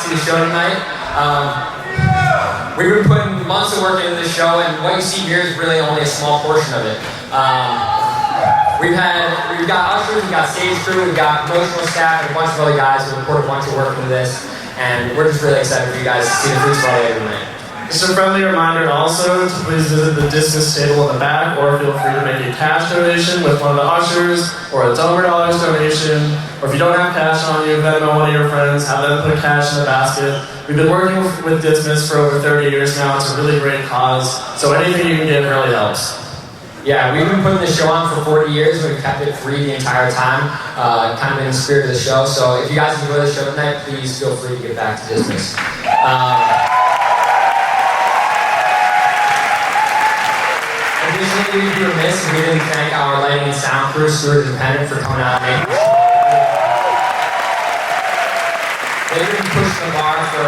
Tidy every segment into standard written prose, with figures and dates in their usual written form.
The show tonight. We've been putting months of work into this show, and what you see here is really only a small portion of it. We've got ushers, we've got stage crew, we've got promotional staff, and a bunch of other guys who report a bunch of work into this, and we're just really excited for you guys to see the fruits of our labor tonight. Just a friendly reminder also to please visit the discus table in the back, or feel free to make a cash donation with one of the ushers, or a $1 donation, or if you don't have cash on you, Venmo one of your friends, have them put cash in the basket. We've been working with Dismiss for over 30 years now. It's a really great cause, so anything you can give really helps. Yeah, we've been putting the show on for 40 years, and we've kept it free the entire time, kind of in the spirit of the show. So if you guys enjoy the show tonight, please feel free to get back to Dismiss. Additionally, we'd be remiss if we didn't thank our lighting and sound crew, Stewart Independent, for coming out and making it. They've been pushing the bar for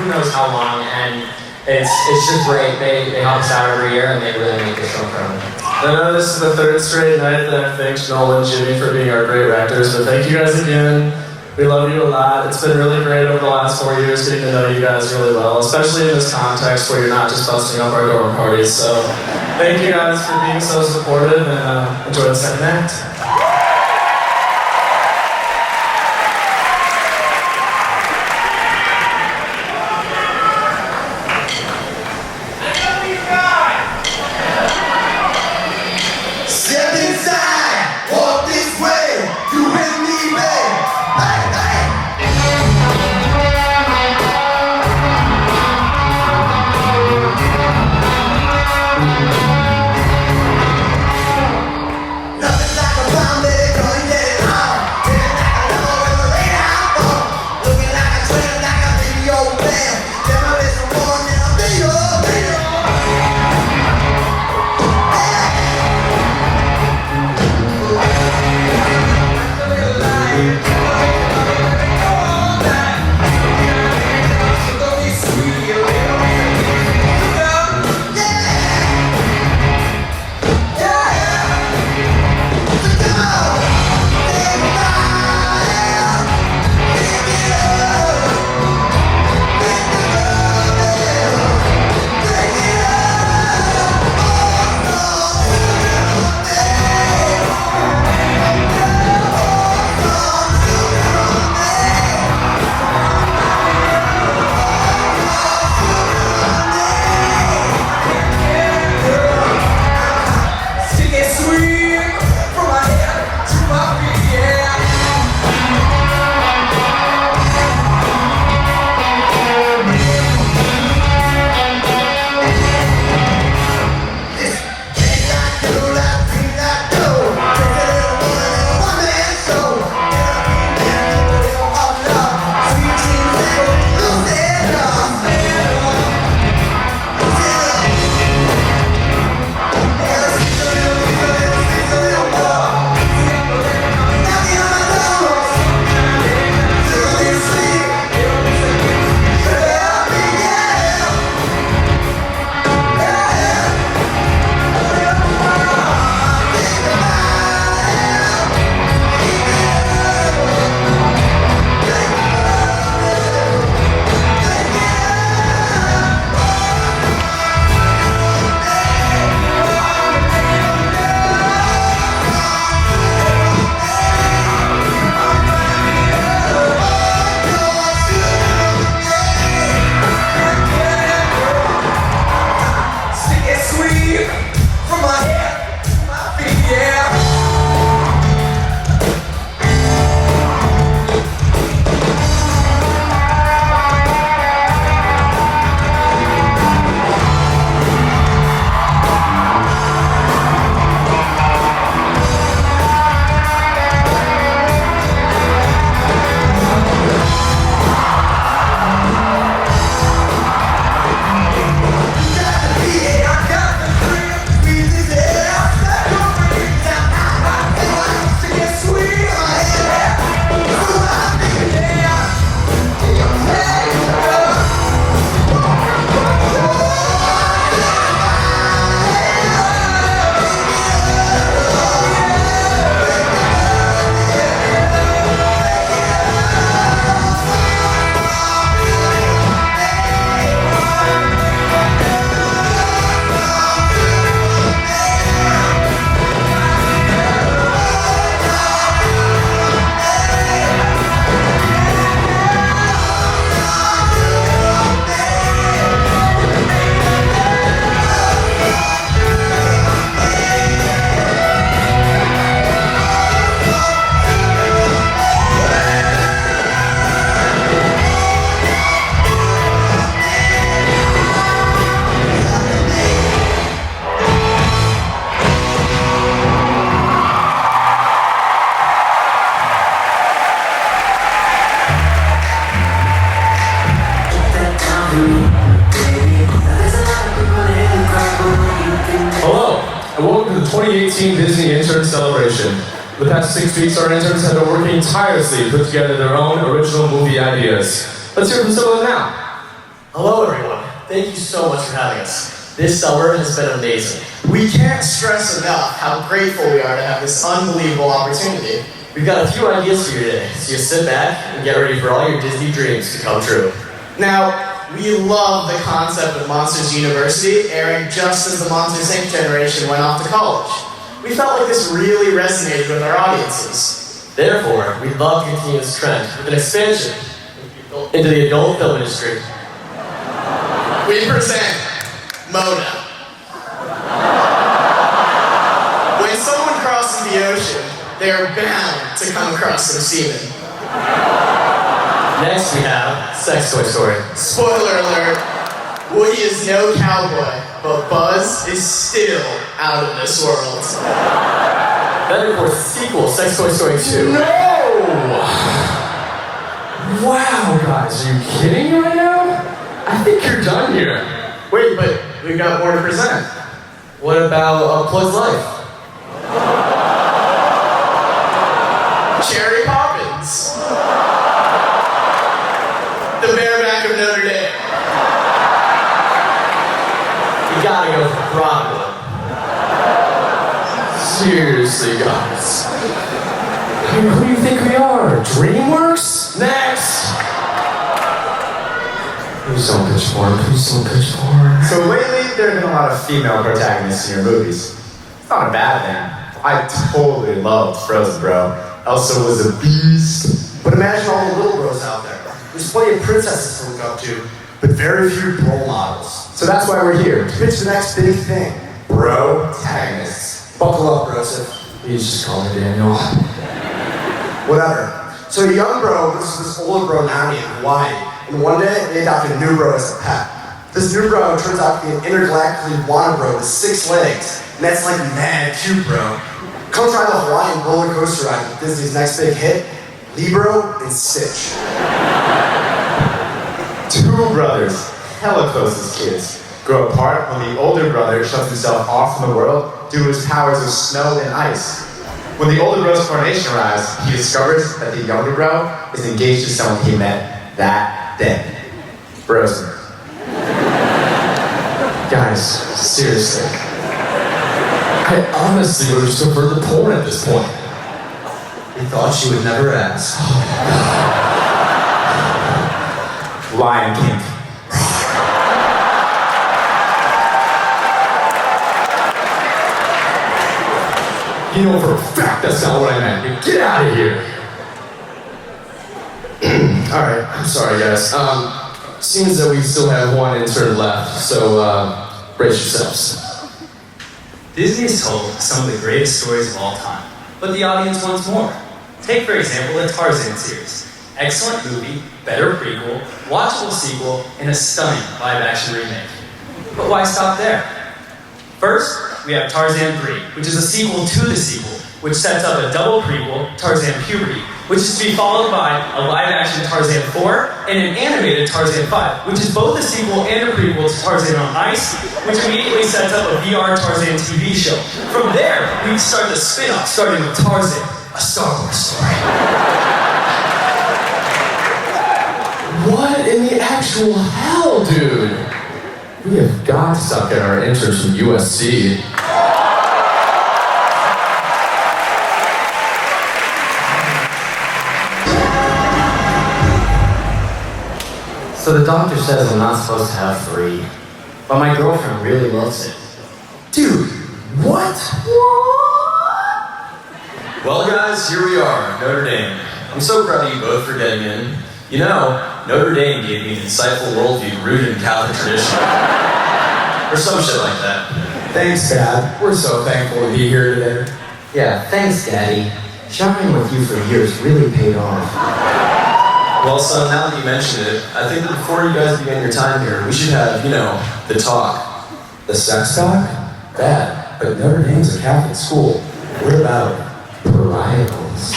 who knows how long, and it's just great. They help us out every year, and they really make this show incredible. I know this is the third straight night that I've thanked Noel and Jimmy for being our great rectors, but thank you guys again. We love you a lot. It's been really great over the last 4 years getting to know you guys really well, especially in this context where you're not just busting up our dorm parties. So thank you guys for being so supportive, and enjoy the second act. Nothing like a bomb. 2018 Disney Intern Celebration. The past 6 weeks, our interns have been working tirelessly to put together their own original movie ideas. Let's hear from some of them now. Hello everyone, thank you so much for having us. This summer has been amazing. We can't stress enough how grateful we are to have this unbelievable opportunity. We've got a few ideas for you today, so you sit back and get ready for all your Disney dreams to come true. Now, we love the concept of Monsters University airing just as the Monsters Inc. generation went off to college. We felt like this really resonated with our audiences. Therefore, we'd love to continue this trend with an expansion into the adult film industry. We present Mona. When someone crosses the ocean, they are bound to come across some semen. Next we have Sex Toy Story. Spoiler alert, Woody is no cowboy, but Buzz is still out of this world. Then of course the sequel, Sex Toy Story 2. No! Wow, guys, are you kidding me right now? I think you're done here. Wait, but we've got more to present. What about Plug's Life? Cherry Poppins. The Bareback of Notre Dame. You gotta go for Broadwood. Seriously, guys. I mean, who do you think we are? DreamWorks? Next! Please don't pitch porn. Please don't pitch porn. So lately, there have been a lot of female protagonists in your movies. It's not a bad thing. I totally loved Frozen, bro. Elsa was a beast. But imagine all the little bros out there. There's plenty of princesses to look up to, but very few role models. So that's why we're here. To pitch the next big thing. Protagonists. Buckle up, Broseph. Please just call me Daniel. Whatever. So a young bro lives with this older bro Nani in Hawaii, and one day they adopted a new bro as a pet. This new bro turns out to be an intergalactically wanted bro with 6 legs, and that's like mad cute, bro. Come try the Hawaiian roller coaster ride with Disney's next big hit, Libro and Stitch. 2 brothers, hella close as kids, grow apart when the older brother shuts himself off from the world due to his powers of snow and ice. When the older bro's coronation arrives, he discovers that the younger bro is engaged to someone he met that day. Frozen. Guys, seriously. I honestly would have just preferred the porn at this point. He thought she would never ask. Lion King. You know for a fact that's not what I meant. Get out of here. Alright, I'm sorry guys. Seems that we still have one intern left, so brace yourselves. Disney has told some of the greatest stories of all time, but the audience wants more. Take, for example, the Tarzan series. Excellent movie, better prequel, watchable sequel, and a stunning live-action remake. But why stop there? First, we have Tarzan 3, which is a sequel to the sequel, which sets up a double prequel, Tarzan Puberty, which is to be followed by a live-action Tarzan 4 and an animated Tarzan 5, which is both a sequel and a prequel to Tarzan on Ice, which immediately sets up a VR Tarzan TV show. From there, we start the spin-off, starting with Tarzan, a Star Wars story. What in the actual hell, dude? We have got to stop getting our interns from USC. So the doctor says I'm not supposed to have 3, but my girlfriend really loves it. Dude, what? Well guys, here we are, Notre Dame. I'm so proud of you both for getting in. You know, Notre Dame gave me an insightful worldview rooted in Catholic tradition. Or some shit like that. Thanks, Dad. We're so thankful to be here today. Yeah, thanks, Daddy. Showering with you for years really paid off. Well, son, now that you mention it, I think that before you guys begin your time here, we should have, the talk. The sex talk? Bad, but Notre Dame's a Catholic school. What about varietals?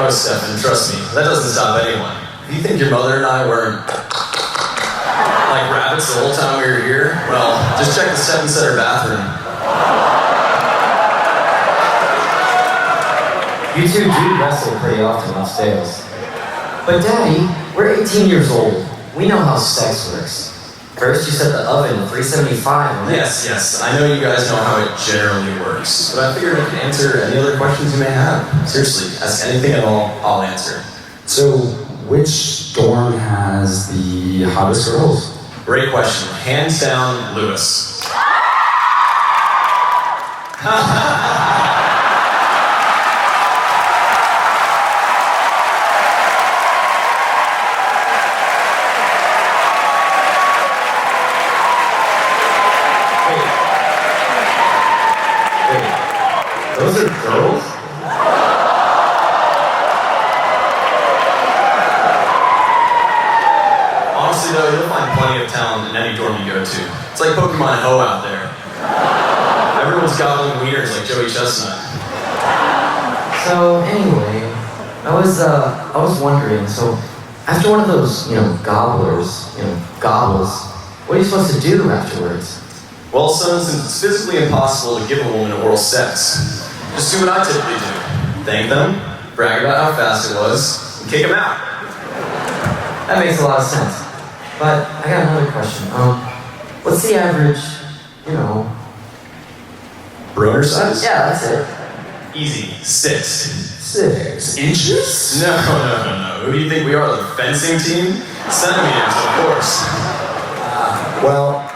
Oh, Stefan, trust me, that doesn't stop anyone. If you think your mother and I weren't like rabbits the whole time we were here, well, just check the Stefan Center bathroom. You two do wrestle pretty often upstairs. But Daddy, we're 18 years old. We know how sex works. First, you set the oven to 375. Yes, I know you guys know how it generally works, but I figured I could answer any other questions you may have. Seriously, ask anything at all, I'll answer. So, which dorm has the hottest girls? Great question. Hands down, Lewis. Those are girls? Honestly though, you'll find plenty of talent in any dorm you go to. It's like Pokemon Ho out there. Everyone's gobbling wieners like Joey Chestnut. So anyway, I was wondering, so after one of those, gobbles, what are you supposed to do afterwards? Well, son, since it's physically impossible to give a woman oral sex, just do what I typically do. Thank them, brag about how fast it was, and kick them out. That makes a lot of sense. But I got another question. What's the average, Bruner size? Yeah, that's it. Easy. 6. 6 inches? No. Who do you think we are, the fencing team? Centimeters, of course. Well,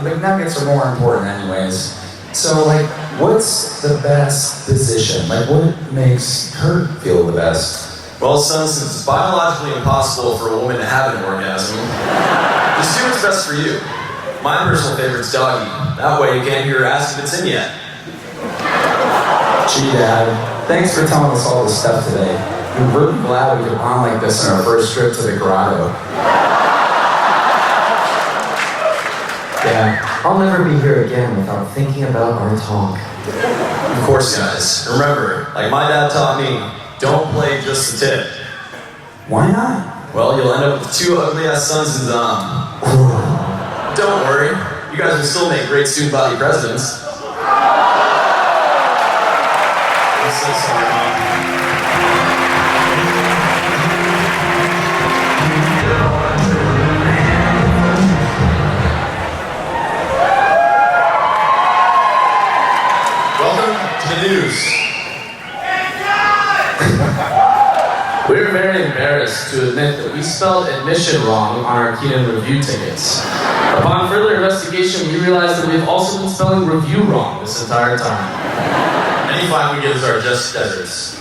the McNuggets are more important anyways. So, what's the best position? What makes her feel the best? Well, son, since it's biologically impossible for a woman to have an orgasm, just do what's best for you. My personal favorite's doggy. That way you can't hear her ask if it's in yet. Gee, Dad, thanks for telling us all this stuff today. I'm really glad we could bond like this on our first trip to the grotto. Yeah, I'll never be here again without thinking about our talk. Of course, guys. Remember, like my dad taught me, don't play just the tip. Why not? Well, you'll end up with 2 ugly-ass sons and Don't worry, you guys will still make great student body presidents. I'm so sorry, Mom. Welcome to the news. We're very embarrassed to admit that we spelled admission wrong on our Keenan Revue tickets. Upon further investigation, we realized that we've also been spelling review wrong this entire time. Any fine we get is our just deserts.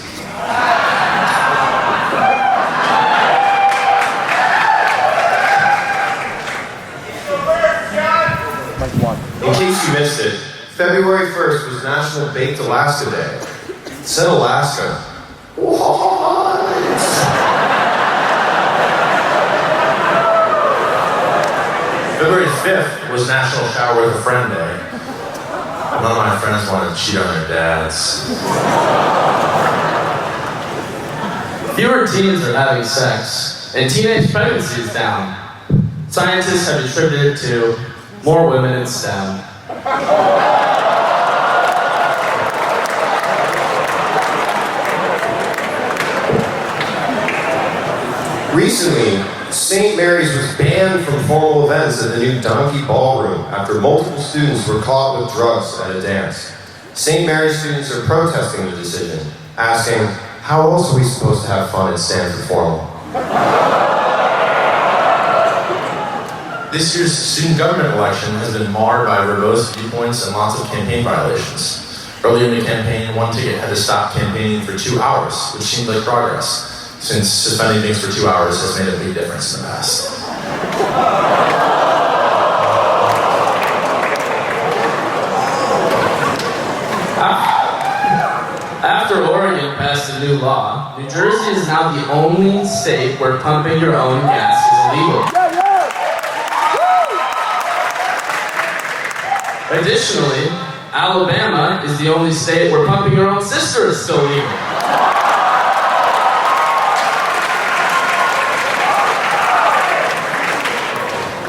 In case you missed it, February 1st was National Baked Alaska Day. It said Alaska. What? February 5th was National Shower with a Friend Day. None of my friends wanted to cheat on their dads. Fewer teens are having sex, and teenage pregnancy is down. Scientists have attributed it to more women in STEM. Recently, St. Mary's was banned from formal events at the new Donkey Ballroom after multiple students were caught with drugs at a dance. St. Mary's students are protesting the decision, asking, how else are we supposed to have fun at Stanford Formal? This year's student government election has been marred by verbose viewpoints and lots of campaign violations. Early in the campaign, one ticket had to stop campaigning for 2 hours, which seemed like progress, since suspending things for 2 hours has made a big difference in the past. After Oregon passed a new law, New Jersey is now the only state where pumping your own gas is illegal. Additionally, Alabama is the only state where pumping your own sister is still legal.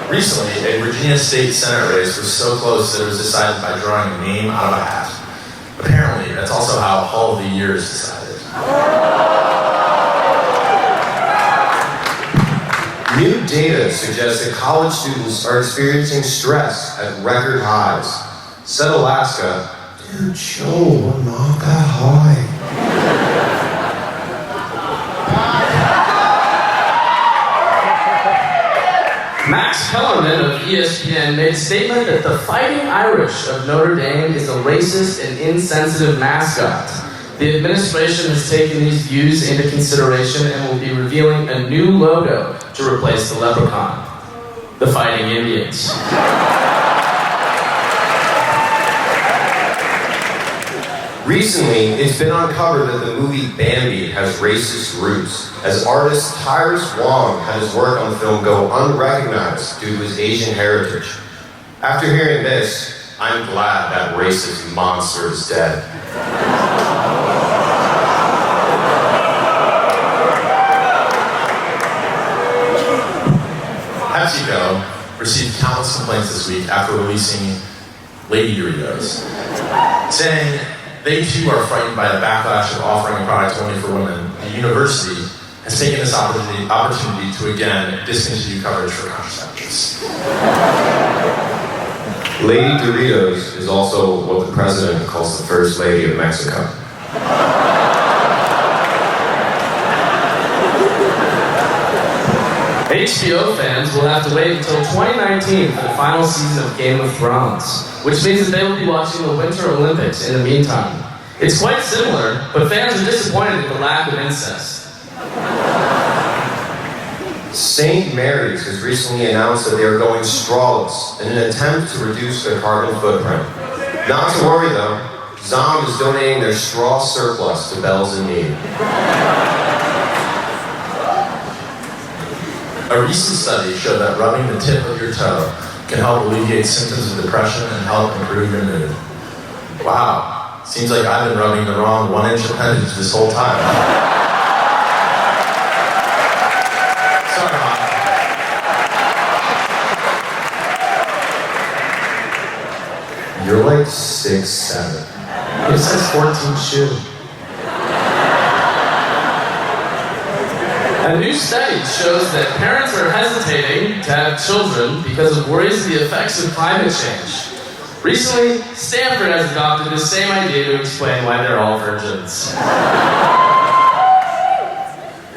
Recently, a Virginia State Senate race was so close that it was decided by drawing a name out of a hat. Apparently, that's also how Hall of the Year is decided. New data suggests that college students are experiencing stress at record highs. Said Alaska, dude, Joe, we're not that high. Max Kellerman of ESPN made a statement that the Fighting Irish of Notre Dame is a racist and insensitive mascot. The administration has taken these views into consideration and will be revealing a new logo to replace the leprechaun. The Fighting Indians. Recently, it's been uncovered that the movie Bambi has racist roots, as artist Tyrus Wong had his work on the film go unrecognized due to his Asian heritage. After hearing this, I'm glad that racist monster is dead. PepsiCo received countless complaints this week after releasing Lady Doritos, saying they too are frightened by the backlash of offering a product only for women. The university has taken this opportunity to again discontinue coverage for contraceptives. Lady Doritos is also what the president calls the First Lady of Mexico. HBO fans will have to wait until 2019 for the final season of Game of Thrones, which means that they will be watching the Winter Olympics in the meantime. It's quite similar, but fans are disappointed at the lack of incest. St. Mary's has recently announced that they are going strawless in an attempt to reduce their carbon footprint. Not to worry though, Zom is donating their straw surplus to Bells in Need. A recent study showed that rubbing the tip of your toe can help alleviate symptoms of depression and help improve your mood. Wow, seems like I've been rubbing the wrong 1-inch appendage this whole time. Sorry, Mom. You're like 6'7". It says 14 shoe. A new study shows that parents are hesitating to have children because of worries of the effects of climate change. Recently, Stanford has adopted this same idea to explain why they're all virgins.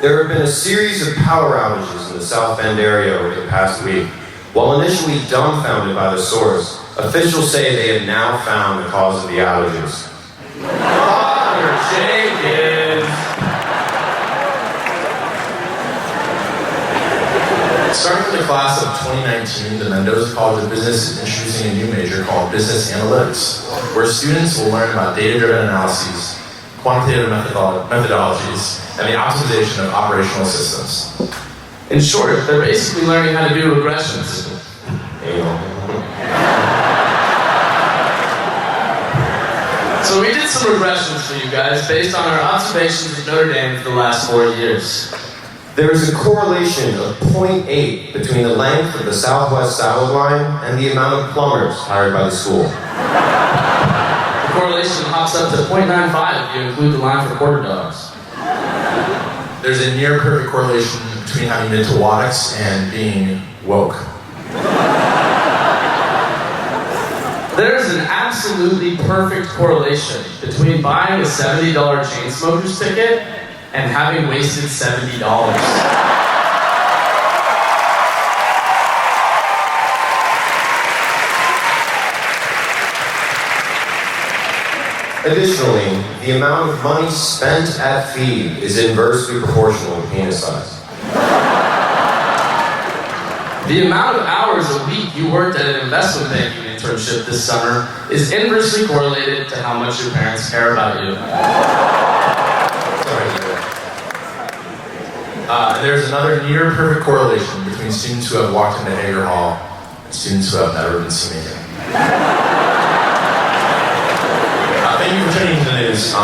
There have been a series of power outages in the South Bend area over the past week. While initially dumbfounded by the source, officials say they have now found the cause of the outages. Father Jenkins! Starting with the class of 2019, the Mendoza College of Business is introducing a new major called Business Analytics, where students will learn about data-driven analyses, quantitative methodologies, and the optimization of operational systems. In short, they're basically learning how to do regressions. So we did some regressions for you guys based on our observations of Notre Dame for the last 4 years. There is a correlation of 0.8 between the length of the Southwest Salad Line and the amount of plumbers hired by the school. The correlation hops up to 0.95 if you include the line for quarter dogs. There's a near perfect correlation between having been to Waddox and being woke. There's an absolutely perfect correlation between buying a $70 Chainsmokers ticket and having wasted $70. Additionally, the amount of money spent at feed is inversely proportional to penis size. The amount of hours a week you worked at an investment banking internship this summer is inversely correlated to how much your parents care about you. There's another near perfect correlation between students who have walked into Hager Hall and students who have never been seen again. Thank you for tuning into the news.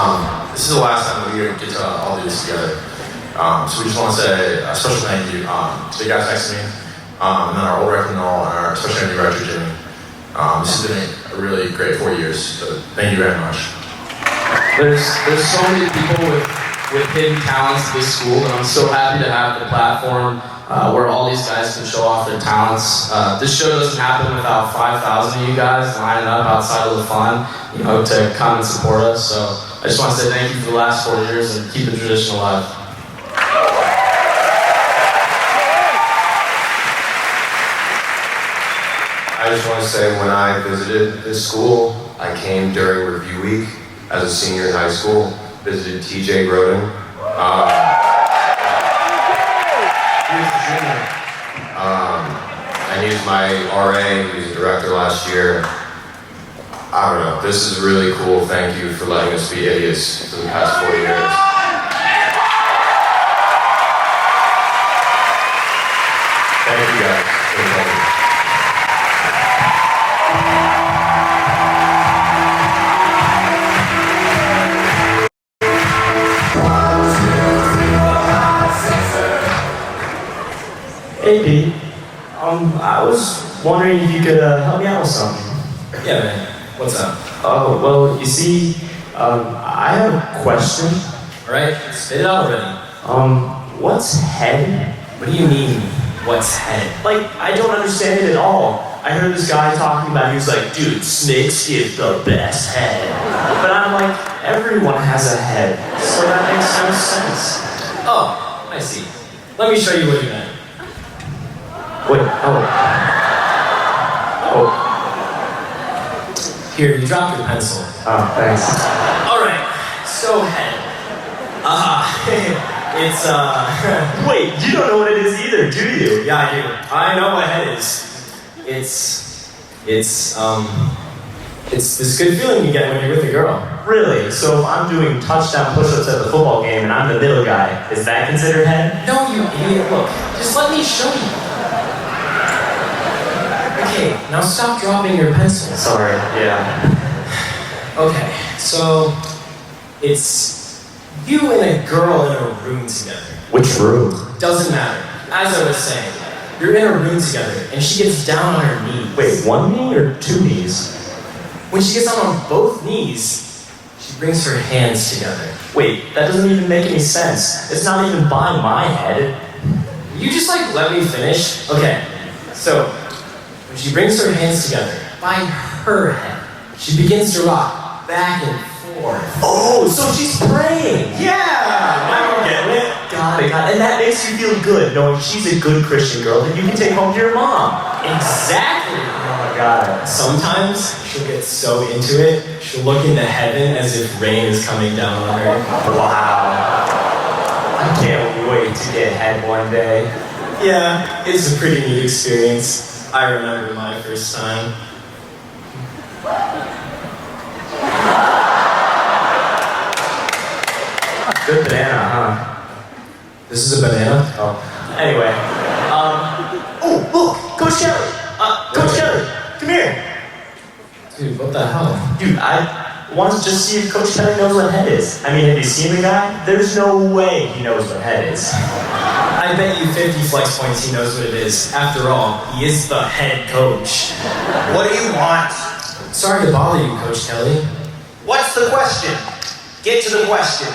This is the last time that we get to all do this together. So we just want to say a special thank you to the guys next to me, and then our old rector Noel, and our special new director Jimmy. This has been a really great 4 years, so thank you very much. There's so many people with with hidden talents at this school, and I'm so happy to have the platform where all these guys can show off their talents. This show doesn't happen without 5,000 of you guys lining up outside of the fun, to come and support us. So I just want to say thank you for the last 4 years and keep the tradition alive. I just want to say when I visited this school, I came during review week as a senior in high school, visited TJ Groden. And he was my RA, he was a director last year. I don't know, this is really cool. Thank you for letting us be idiots for the past 4 years. Thank you guys. Thank you. Hey Pete, I was wondering if you could help me out with something. Yeah, man. What's up? Oh, well, you see, I have a question. Alright, spit it out already. What's head? What do you mean, what's head? Like, I don't understand it at all. I heard this guy talking about, he was like, dude, snakes give the best head. But I'm like, everyone has a head, so that makes no sense. Oh, I see. Let me show you what you meant. Wait, oh. Here, you dropped your pencil. Oh, thanks. Alright, so head. It's Wait, you don't know what it is either, do you? Yeah, I do. I know what head is. It's this good feeling you get when you're with a girl. Really? So if I'm doing touchdown push-ups at the football game and I'm the middle guy, is that considered head? No, you idiot. Look, just let me show you. Okay, now stop dropping your pencil. Sorry, yeah. Okay, so it's you and a girl in a room together. Which room? Doesn't matter. As I was saying, you're in a room together and she gets down on her knees. Wait, one knee or two knees? When she gets down on both knees, she brings her hands together. Wait, that doesn't even make any sense. It's not even by my head. You just let me finish? Okay, so when she brings her hands together by her head, she begins to rock back and forth. Oh, so she's praying. Yeah! I'm getting it. Got it. And that makes you feel good, knowing she's a good Christian girl that you can take home to your mom. Exactly. Oh my God. Sometimes she'll get so into it, she'll look into heaven as if rain is coming down on her. Wow. I can't wait to get head one day. Yeah, it's a pretty neat experience. I remember my first time. Good banana, huh? This is a banana? Oh. Anyway. Oh, look! Coach Kelly! Coach Kelly! Come here! Dude, what the hell? Dude, I wanted to just see if Coach Kelly knows what head is. I mean, have you seen the guy? There's no way he knows what head is. I bet you 50 flex points he knows what it is. After all, he is the head coach. What do you want? Sorry to bother you, Coach Kelly. What's the question? Get to the question.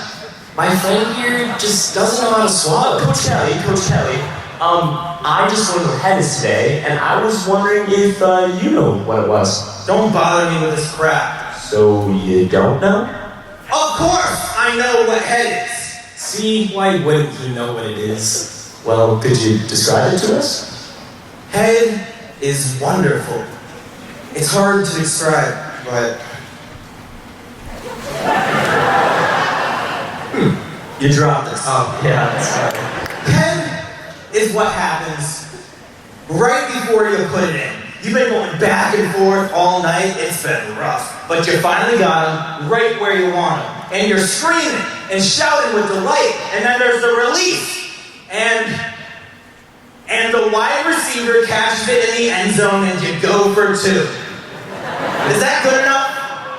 My friend here just doesn't know how to swallow. Coach Kelly, I just learned what head is today, and I was wondering if you know what it was. Don't bother me with this crap. So you don't know? Of course I know what head is. See, why wouldn't he know what it is? Well, could you describe it to us? Head is wonderful. It's hard to describe, but... You dropped it. Oh, yeah, that's right. Head is what happens right before you put it in. You've been going back and forth all night. It's been rough. But you finally got him right where you want him. And you're screaming and shouting with delight. And then there's the release. And the wide receiver catches it in the end zone and you go for 2. Is that good enough?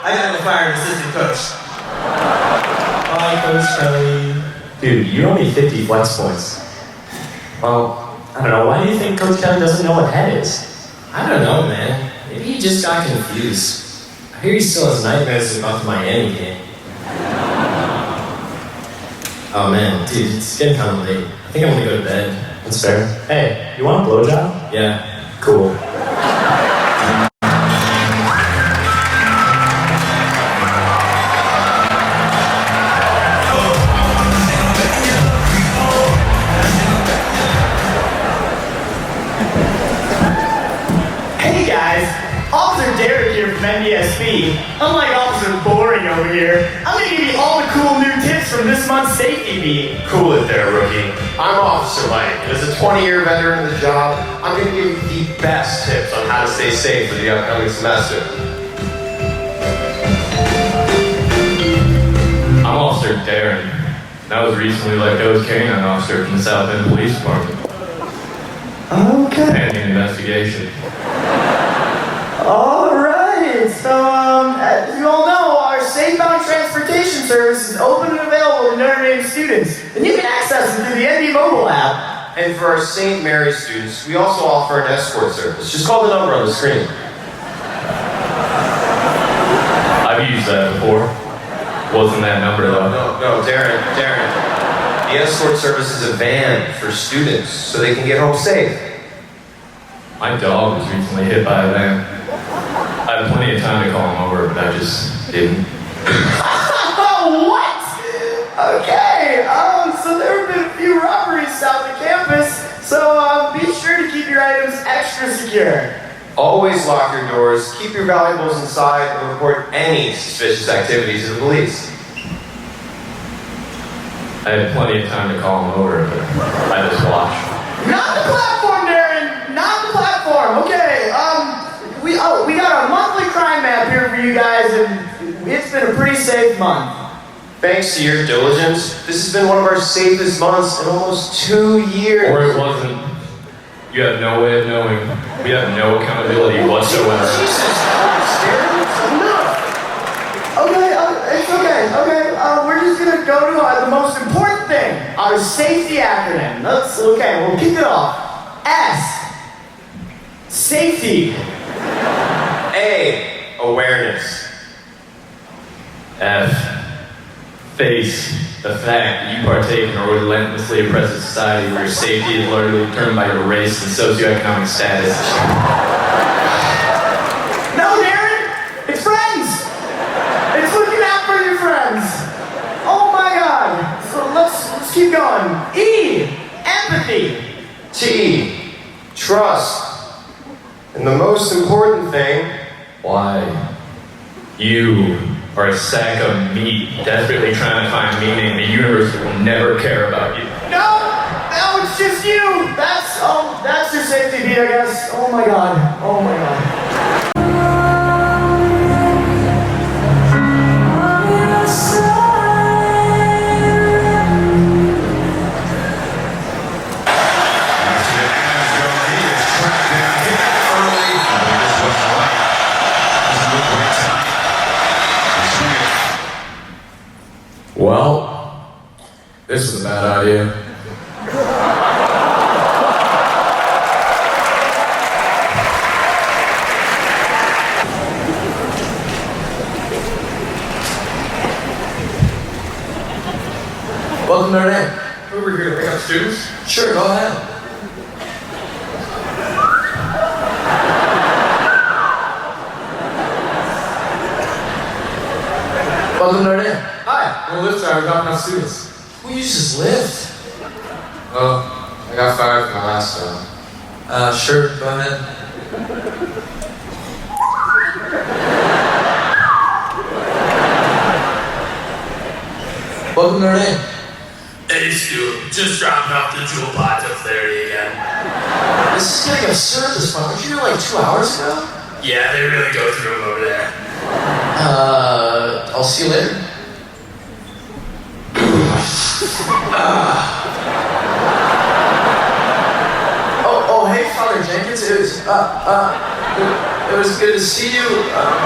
I gotta go fire an assistant coach. Bye, Coach Kelly. Dude, you owe me 50 flex points. Well, I don't know. Why do you think Coach Kelly doesn't know what head is? I don't know, man. Maybe he just got confused. I hear he still has nightmares about the Miami game. Oh man, dude, it's getting kind of late. I think I'm gonna go to bed. That's fair. Hey, you want a blowjob? Yeah. Cool. Hey guys, Officer Derek here from NDSP. Unlike Officer Boring over here, I'm gonna give you all the cool new tips from this month's safety beat. Cool it there, rookie. I'm Officer Mike, and as a 20-year veteran of the job, I'm going to give you the best tips on how to stay safe for the upcoming semester. I'm Officer Darren. I was recently let go as K-9 officer from the South End Police Department. Okay. Pending investigation. Alright, so as you all know, our Safebound Transportation Service is open and available to Notre Dame students, and you can access it through the ND mobile app. And for our St. Mary's students, we also offer an escort service. Just call the number on the screen. I've used that before. Wasn't that number though? No, Darren. The escort service is a van for students so they can get home safe. My dog was recently hit by a van. I had plenty of time to call him over, but I just didn't. What? Okay, so there have been a few robberies south of campus, so be sure to keep your items extra secure. Always lock your doors, keep your valuables inside, and report any suspicious activity to the police. I had plenty of time to call him over, but I just watched. Not the platform, Darren! Not the platform, okay, we got a monthly crime map here for you guys, and it's been a pretty safe month. Thanks to your diligence, this has been one of our safest months in almost 2 years. Or it wasn't. You have no way of knowing. We have no accountability whatsoever. Jesus, enough! Okay, it's okay, we're just gonna go to the most important thing, our safety acronym. We'll kick it off. S. Safety. A. Awareness. F. Face the fact that you partake in a relentlessly oppressive society where your safety is largely determined by your race and socioeconomic status. No, Darren! It's friends! It's looking out for your friends! Oh my god! So let's keep going. E! Empathy! T. Trust. And the most important thing, Why? You are a sack of meat desperately trying to find meaning in a universe that will never care about you. No, it's just you! That's your safety beat, I guess. Oh my god. Well, this was a bad idea. Welcome to Notre Dame. We're here to pick up students. Sure, go ahead. Welcome to Notre Dame. Hi, I'm a lift driver dropping off students. Who uses Lyft? Oh, I got fired from my last job. Sure, go ahead. Welcome to Notre Dame. Hey, Stu, just dropping off the jewel pot to 30 again. This is getting absurd at this point. Weren't you here like 2 hours ago? Yeah, they really go through them over there. I'll see you later. Oh, hey, Father Jenkins. It was good to see you. Bye.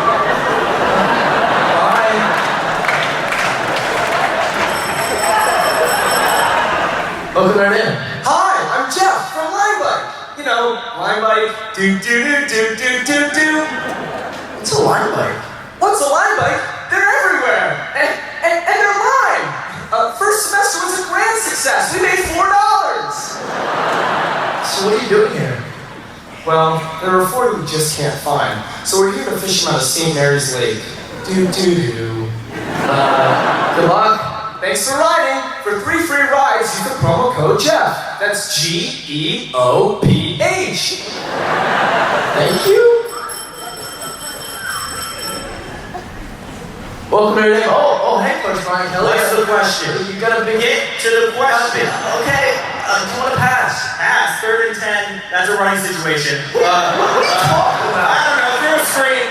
Welcome to Notre Dame. Hi, I'm Jeff from Limebike. You know, Limebike, do. What's a line bike? What's a Limebike? They're everywhere, and they're mine. First semester was a you doing here? Well, there are 4 we just can't find, so we're here to fish them out of St. Mary's Lake. Good luck. Thanks for riding. For 3 free rides, use the promo code Jeff. That's GEOPH. Thank you. Welcome to your name. Oh, hey, Coach Brian Kelly. What's the question? You gotta Get to the question. Okay, you want to pass? Pass. 3rd and 10. That's a running situation. What are you talking about? I don't know. Through a screen.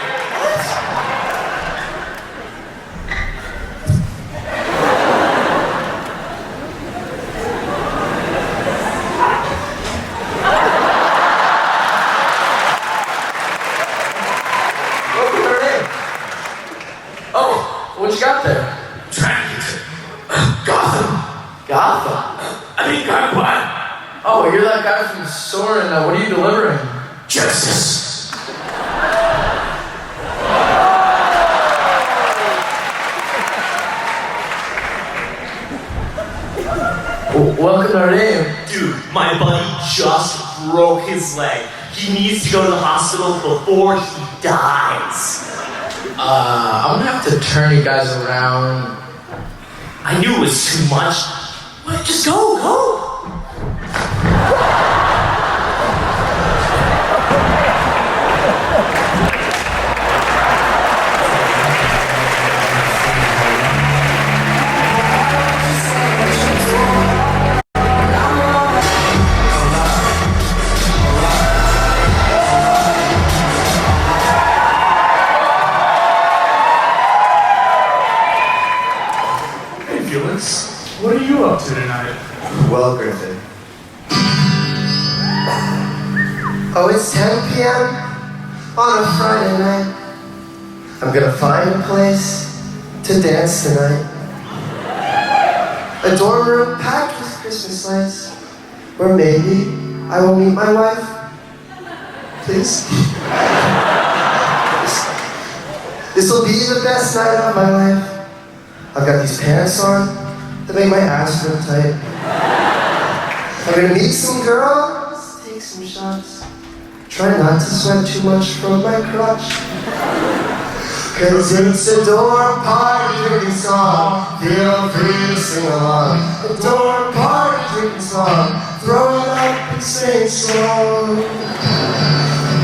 What you got there? Trying to get to Gotham. Gotham? I mean, God, what? Oh, you're that guy from Soren. What are you delivering? Justice. Welcome to our name. Dude, my buddy just broke his leg. He needs to go to the hospital before he dies. I'm gonna have to turn you guys around. I knew it was too much. What? Just go. What are you up to tonight? Well, Griffin. Oh, it's 10 p.m. on a Friday night. I'm gonna find a place to dance tonight. A dorm room packed with Christmas lights, where maybe I will meet my wife. Please. This will be the best night of my life. I've got these pants on that make my ass look tight. I'm gonna meet some girls, take some shots. Try not to sweat too much from my crotch. Cause it's a dorm party drinking song. Feel free to sing along. A dorm party drinking song. Throw it up and sing song.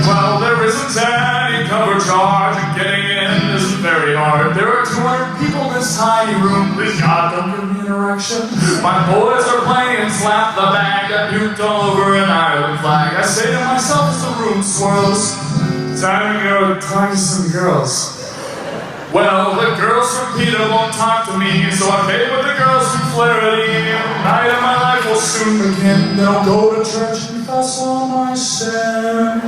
Well, there isn't any cover charge, and getting in isn't very hard. There are 200 people in this tiny room. Please God, don't give me an erection. My boys are playing slap the bag, got puked all over an Ireland flag. I say to myself as the room swirls, time to go talk to some girls. Well, the girls from PETA won't talk to me, so I pay with the girls from Flaherty. The night of my life will soon begin. Then I'll go to church and confess all my sin.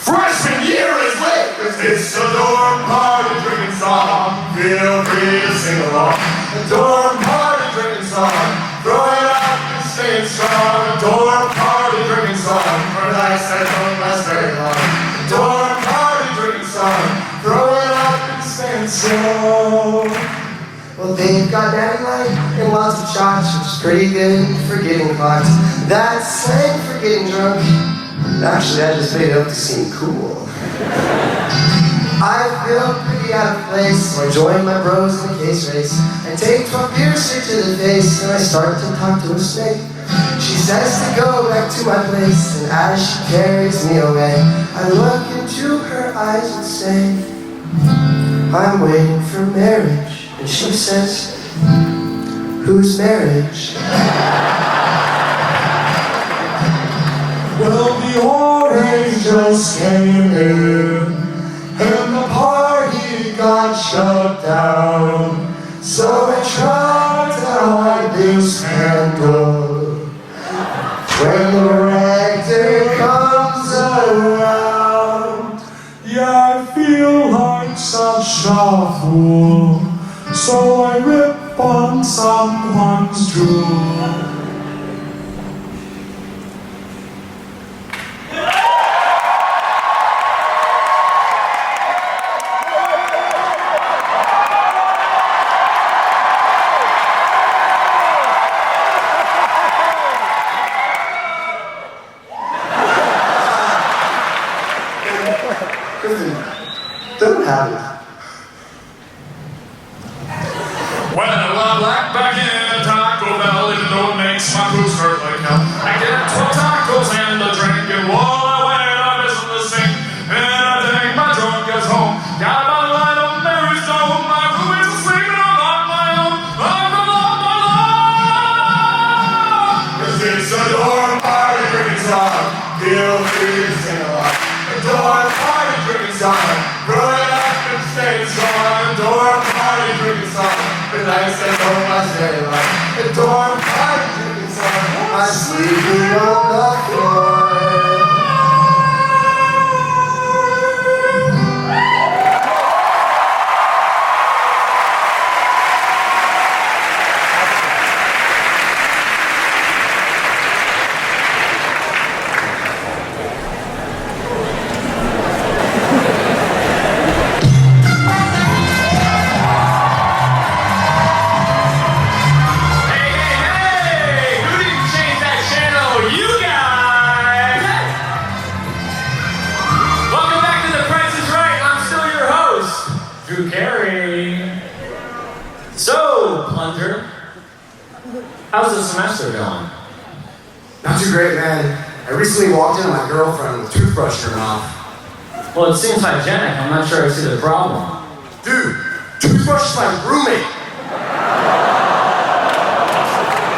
Freshman year is late, cause it's a dorm party drinking song. Feel free to sing along. A dorm party drinking song. Throw it up and stay strong. A dorm party drinking song. For nights that don't last very long. A dorm party drinking song. Throw it up and stay strong. Well, they've got Natty Light and lots of shots, which is pretty good for getting caught. That's slang for getting drunk. Actually, I just made it up to seem cool. I feel pretty out of place, so I join my bros in the case race. I take 12 beers straight to the face, and I start to talk to a snake. She says to go back to my place, and as she carries me away, I look into her eyes and say, I'm waiting for marriage. And she says, whose marriage? Well, the angels came in, and the party got shut down. So I tried to hide this candle. When the rector comes around, yeah, I feel like such a fool. So I rip on someone's jewel. have it. Well, I'm back in a Taco Bell, even though it makes my boobs hurt like hell. I get 12 tacos and a drink, and while I wait, I listen to sing. And I think my drunk gets home. Got my light on Mary's dome. My roommate's asleep and I'm on my own. I'm on my own. 'Cause it's a dorm party drinking song. Feel free to sing along. A dorm party drinking song. Growing up and staying strong. Dorm party drinking song. The nights that don't last very long. The dorm party drinking song. I'm sleeping on the floor. How's the semester going? Not too great, man. I recently walked in on my girlfriend with a toothbrush in her mouth. Well, it seems hygienic. I'm not sure I see the problem. Dude, toothbrush is my roommate.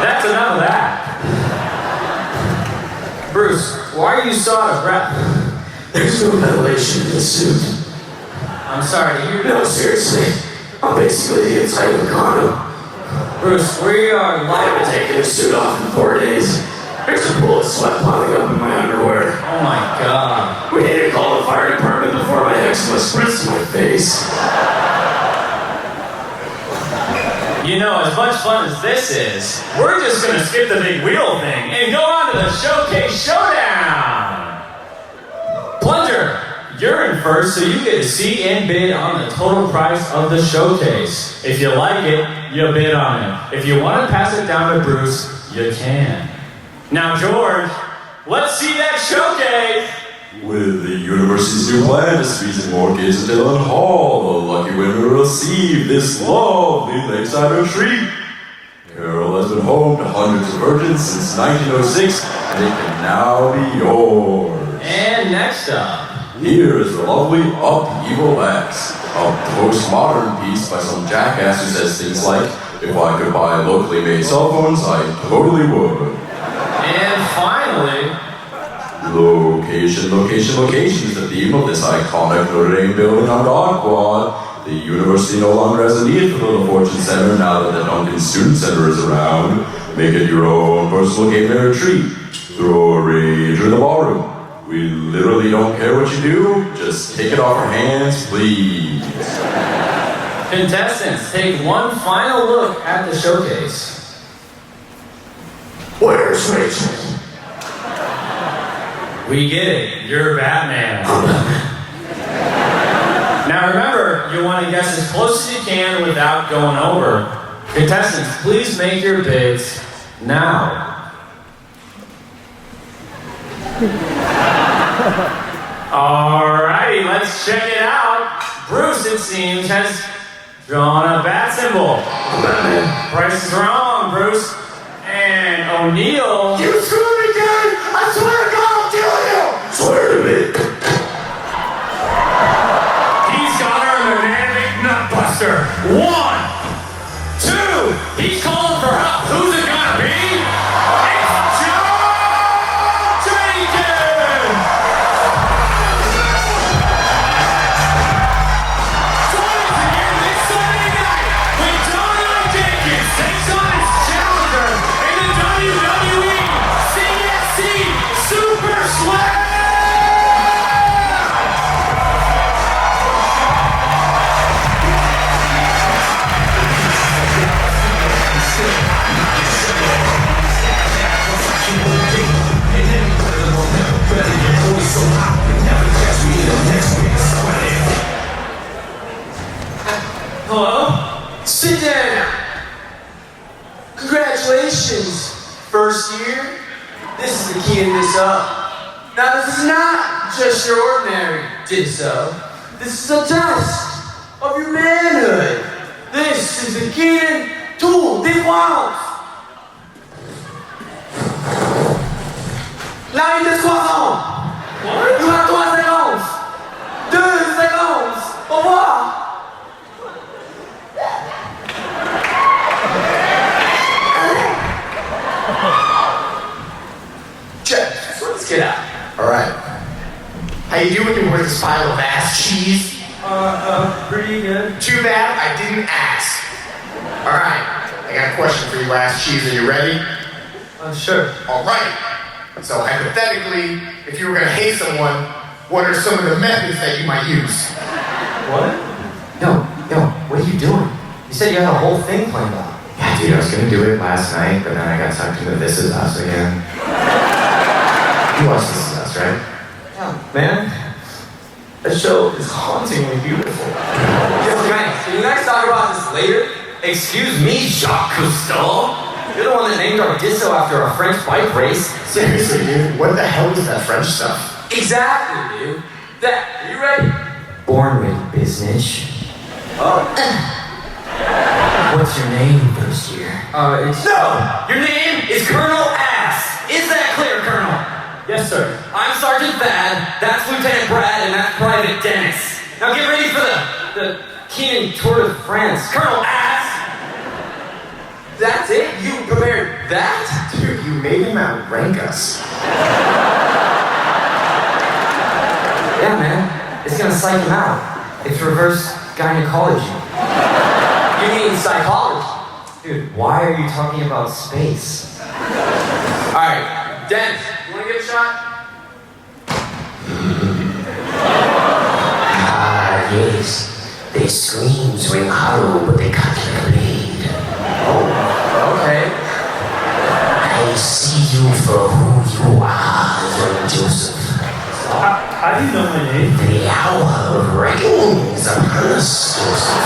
That's enough of that. Bruce, why are you so out of breath? There's no ventilation in this suit. I'm sorry to hear that. No, seriously. I'm basically the inside of a condom. Bruce, we are I haven't taken this suit off in 4 days. There's a pool of sweat piling up in my underwear. Oh my god. We need to call the fire department before my eczema spreads to my face. You know, as much fun as this is, we're just gonna skip the big wheel thing and go on to the Showcase Showdown! Plunger, you're in first, so you get to see and bid on the total price of the showcase. If you like it, you bid on it. If you want to pass it down to Bruce, you can. Now, George, let's see that showcase! With the university's new plan to squeeze in more kids into Dillon Hall, the lucky winner will receive this lovely lakeside retreat. Carroll has been home to hundreds of virgins since 1906, and it can now be yours. And next up, here is the lovely Upheaval X, a postmodern piece by some jackass who says things like, if I could buy locally made cell phones, I totally would. and finally, Location is the theme of this iconic Notre Dame building on God Quad. The university no longer has a need for the Little Fortune Center now that the Duncan Student Center is around. Make it your own personal game day retreat. Throw a rager in the ballroom. We literally don't care what you do, just take it off our hands, please. contestants, take one final look at the showcase. Where's Rachel? We get it. You're Batman. Now remember, you want to guess as close as you can without going over. Contestants, please make your bids now. Alrighty, let's check it out. Bruce, it seems, has drawn a bat symbol. Price is wrong, Bruce. And O'Neill... You screwed me, dude! I swear to God, I'll kill you! Swear to me. He's got her in the manic nutbuster. 1, 2. He's calling for help. Who's it gonna be? It's John Jenkins! Join us again this Sunday night when John Jenkins takes on his challenger in the WWE CSC Super Slam! Hello? Sit down. Congratulations, first year. This is the key to this up. Now, this is not just your ordinary ditto. This is a test of your manhood. This is the Keenan Tool Défense. Là, il te 3 ans. Tu as 3 secondes. 2 secondes. Au revoir. Check. So let's get out. All right. How you doing with this pile of ass cheese? Pretty good. Too bad I didn't ask. All right. I got a question for you, ass cheese. Are you ready? Sure. All right. So hypothetically, if you were going to hate someone, what are some of the methods that you might use? What? Yo, what are you doing? You said you had a whole thing planned out. Yeah, dude, I was gonna do it last night, but then I got sucked into This Is Us again. You watched This Is Us, right? Yeah. Man, that show is hauntingly beautiful. Yo, guys, can you guys talk about this later? Excuse me, Jacques Cousteau. You're the one that named our disso after a French bike race. Seriously, dude, what the hell is that French stuff? Exactly, dude. Are you ready? Born ready, business. What's your name, first year? It's... No! Your name is Colonel Ass. Is that clear, Colonel? Yes, sir. I'm Sergeant Thad, that's Lieutenant Brad, and that's Private Dennis. Now get ready for the Keenan Tour de France. Colonel Ass! That's it? You prepared that? Dude, you made him outrank us. Yeah, man. It's gonna psych him out. It's reverse gynecology. You mean psychology? Dude, why are you talking about space? Alright, Dennis, you wanna give a shot? Ah, yes. Their screams ring hollow, but they cut like a blade. Oh, okay. I see you for who you are, young Joseph. How do you know my name? The hour of reckoning is upon us, Joseph.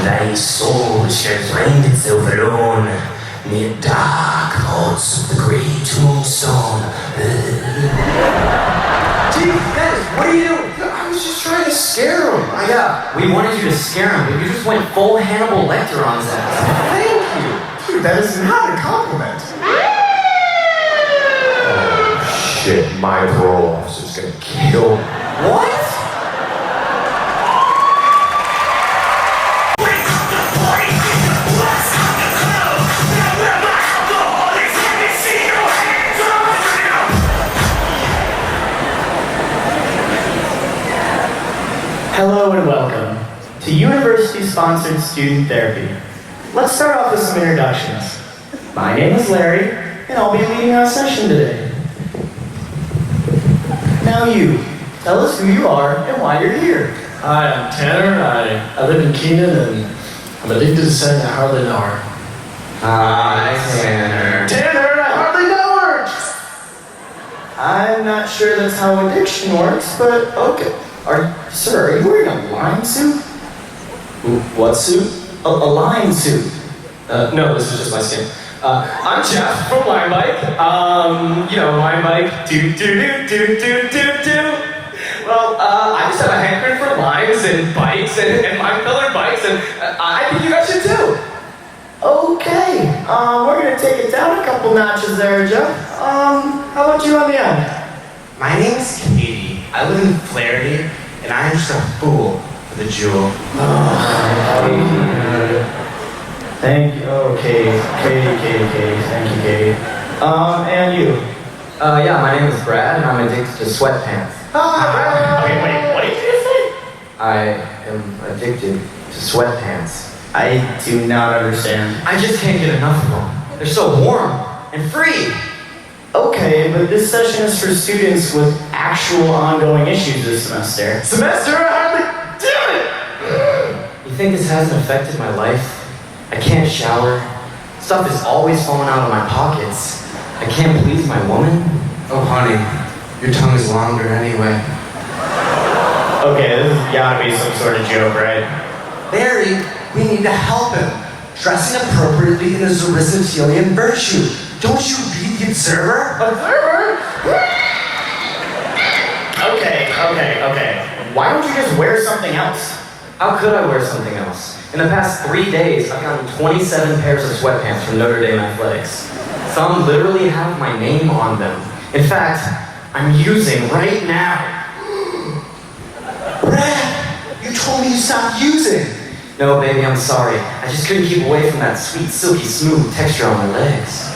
Thy soul shall find itself alone near dark parts of the great tombstone. Chief, Dennis, what are you doing? I was just trying to scare him. Yeah, we wanted you to scare him, but you just went full Hannibal Lecter on his ass. Thank you. Dude, that is not a compliment. Oh, shit, my parole officer's gonna kill me. What? Hello and welcome to university-sponsored student therapy. Let's start off with some introductions. My name is Larry, and I'll be leading our session today. Now you, tell us who you are and why you're here. Hi, I'm Tanner. I live in Keenan, and I'm addicted to saying I hardly know her. Hi, Tanner. Tanner, I hardly know her! I'm not sure that's how addiction works, but okay. Sir, are you wearing a line suit? What suit? A line suit. No, this is just my skin. I'm Jeff from Line Bike. Line Bike. Do. Well, I just have a hankering for lines and bikes and lime-colored bikes, and I think you guys should too. Okay, we're gonna take it down a couple notches there, Jeff. How about you on the end? My name's Katie. I live in Flaherty, and I'm just a fool for the jewel. Thank you. Okay, Katie. Thank you, Katie. And you? Yeah, my name is Brad, and I'm addicted to sweatpants. Wait, what did you say? I am addicted to sweatpants. I do not understand. I just can't get enough of them. They're so warm and free. Okay, but this session is for students with actual ongoing issues this semester. Damn it! You think this hasn't affected my life? I can't shower. Stuff is always falling out of my pockets. I can't please my woman. Oh, honey, your tongue is longer anyway. Okay, this has gotta be some sort of joke, right? Barry, we need to help him. Dressing appropriately in his Aristotelian virtue. Don't you read The Observer? Observer? Okay. why don't you just wear something else? How could I wear something else? In the past 3 days, I've gotten 27 pairs of sweatpants from Notre Dame Athletics. Some literally have my name on them. In fact, I'm using right now. Brad, you told me you stopped using. No, baby, I'm sorry. I just couldn't keep away from that sweet, silky, smooth texture on my legs.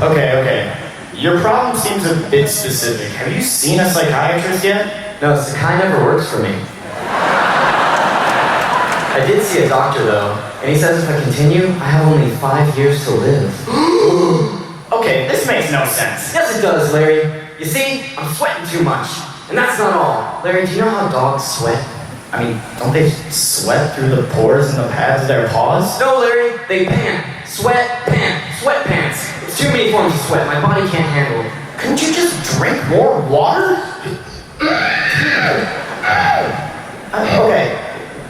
Okay. Your problem seems a bit specific. Have you seen a psychiatrist yet? No, Sakai never works for me. I did see a doctor though, and he says if I continue, I have only 5 years to live. Okay, this makes no sense. Yes, it does, Larry. You see, I'm sweating too much. And that's not all. Larry, do you know how dogs sweat? I mean, don't they sweat through the pores in the pads of their paws? No, Larry, they pant. Sweat, pant, sweatpants. It's too many forms of sweat. My body can't handle it. Couldn't you just drink more water? Okay,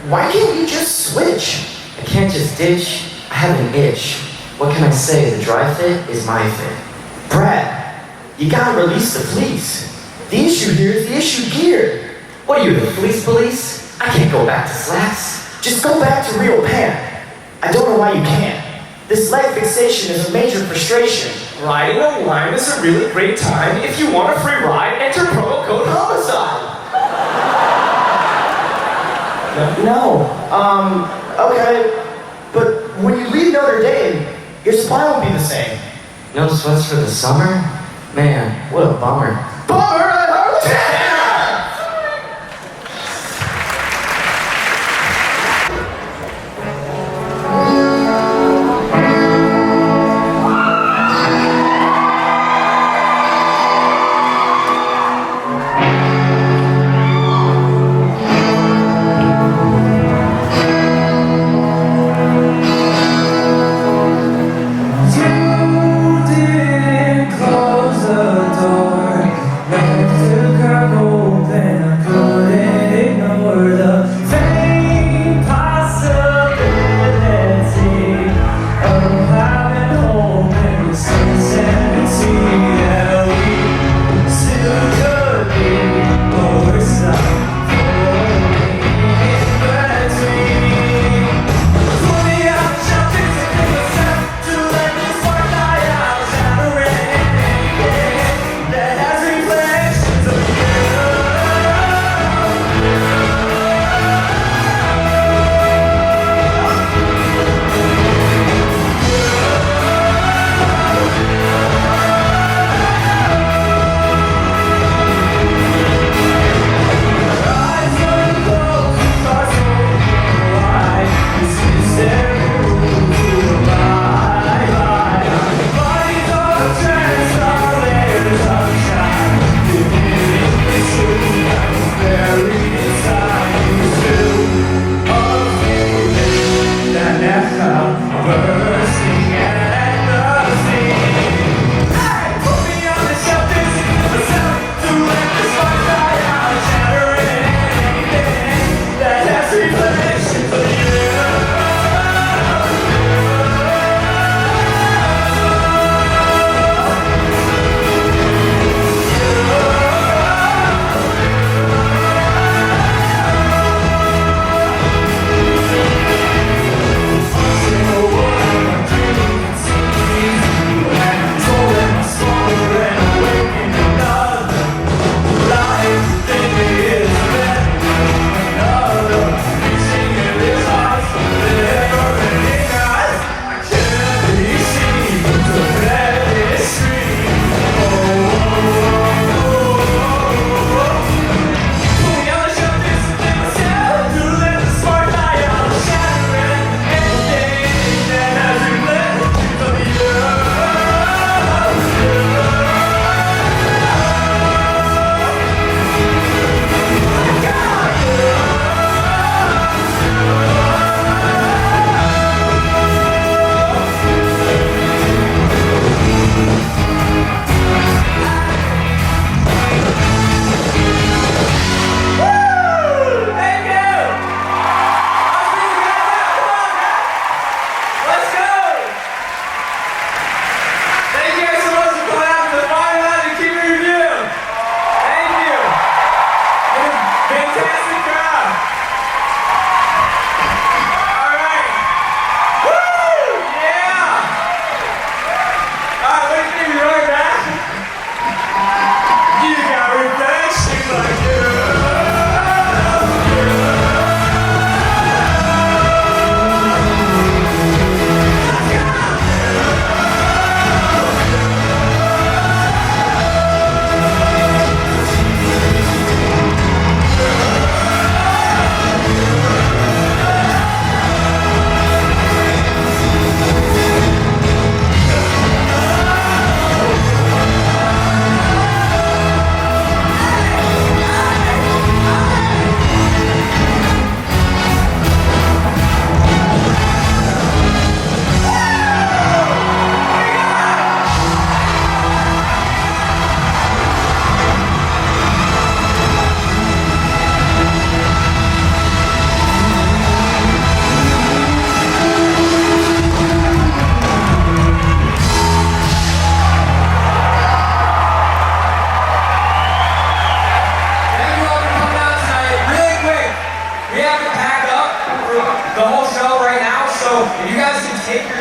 why can't you just switch? I can't just ditch. I have an itch. What can I say? The dry fit is my fit. Brad, you gotta release the fleece. The issue here is the issue gear. What are you, the fleece police? I can't go back to slacks. Just go back to real pant. I don't know why you can't. This leg fixation is a major frustration. Riding a line is a really great time. If you want a free ride, enter promo code HOMICIDE. No. Okay. But when you leave Notre Dame, your supply won't be the same. No sweats for the summer? Man, what a bummer. Bummer at hotel!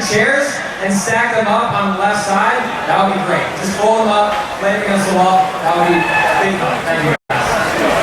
chairs and stack them up on the left side, that would be great. Just fold them up, lay them against the wall, that would be big fun. Thank you.